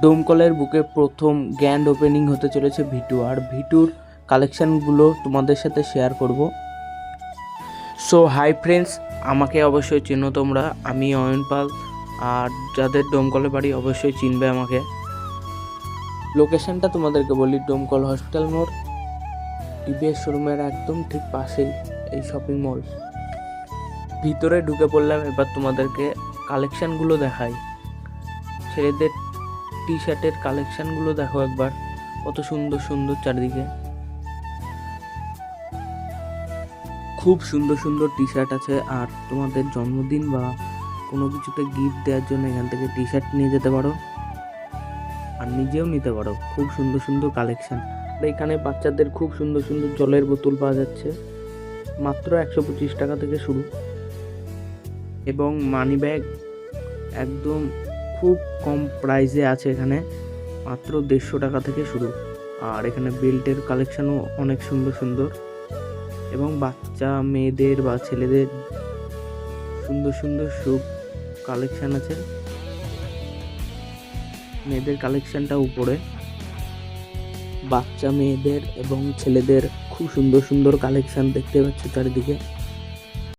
ডোমকলের বুকে প্রথম grand opening হতে চলেছে ভিটু, আর ভিটুর কালেকশানগুলো তোমাদের সাথে শেয়ার করব। সো হাই ফ্রেন্ডস, আমাকে অবশ্যই চেনো তোমরা, আমি অয়ন পাল। আর যাদের ডোমকলে বাড়ি অবশ্যই চিনবে আমাকে। লোকেশানটা তোমাদেরকে বলি, ডোমকল হসপিটাল মোড়, টিভিএস শোরুমের একদম ঠিক পাশেই এই শপিং মল। ভিতরে ঢুকে পড়লাম, এবার তোমাদেরকে কালেকশানগুলো দেখাই। ছেলেদের টি শার্টের কালেকশানগুলো দেখো একবার, কত সুন্দর সুন্দর চারিদিকে। খুব সুন্দর সুন্দর টি শার্ট আছে, আর তোমাদের জন্মদিন বা কোনো কিছুতে গিফট দেওয়ার জন্য এখান থেকে টি শার্ট নিয়ে যেতে পারো, আর নিজেও নিতে পারো। খুব সুন্দর সুন্দর কালেকশান। এখানে বাচ্চাদের খুব সুন্দর সুন্দর জলের বোতল পাওয়া যাচ্ছে, মাত্র 125 টাকা থেকে শুরু। এবং মানি ব্যাগ একদম খুব কম প্রাইসে আছে এখানে, মাত্র 150 টাকা থেকে শুরু। আর এখানে বেল্টের কালেকশানও অনেক সুন্দর সুন্দর, এবং বাচ্চা মেয়েদের বা ছেলেদের সুন্দর সুন্দর শু কালেকশান আছে। মেয়েদের কালেকশানটা উপরে, বাচ্চা মেয়েদের এবং ছেলেদের খুব সুন্দর সুন্দর কালেকশান দেখতে পাচ্ছ চারিদিকে।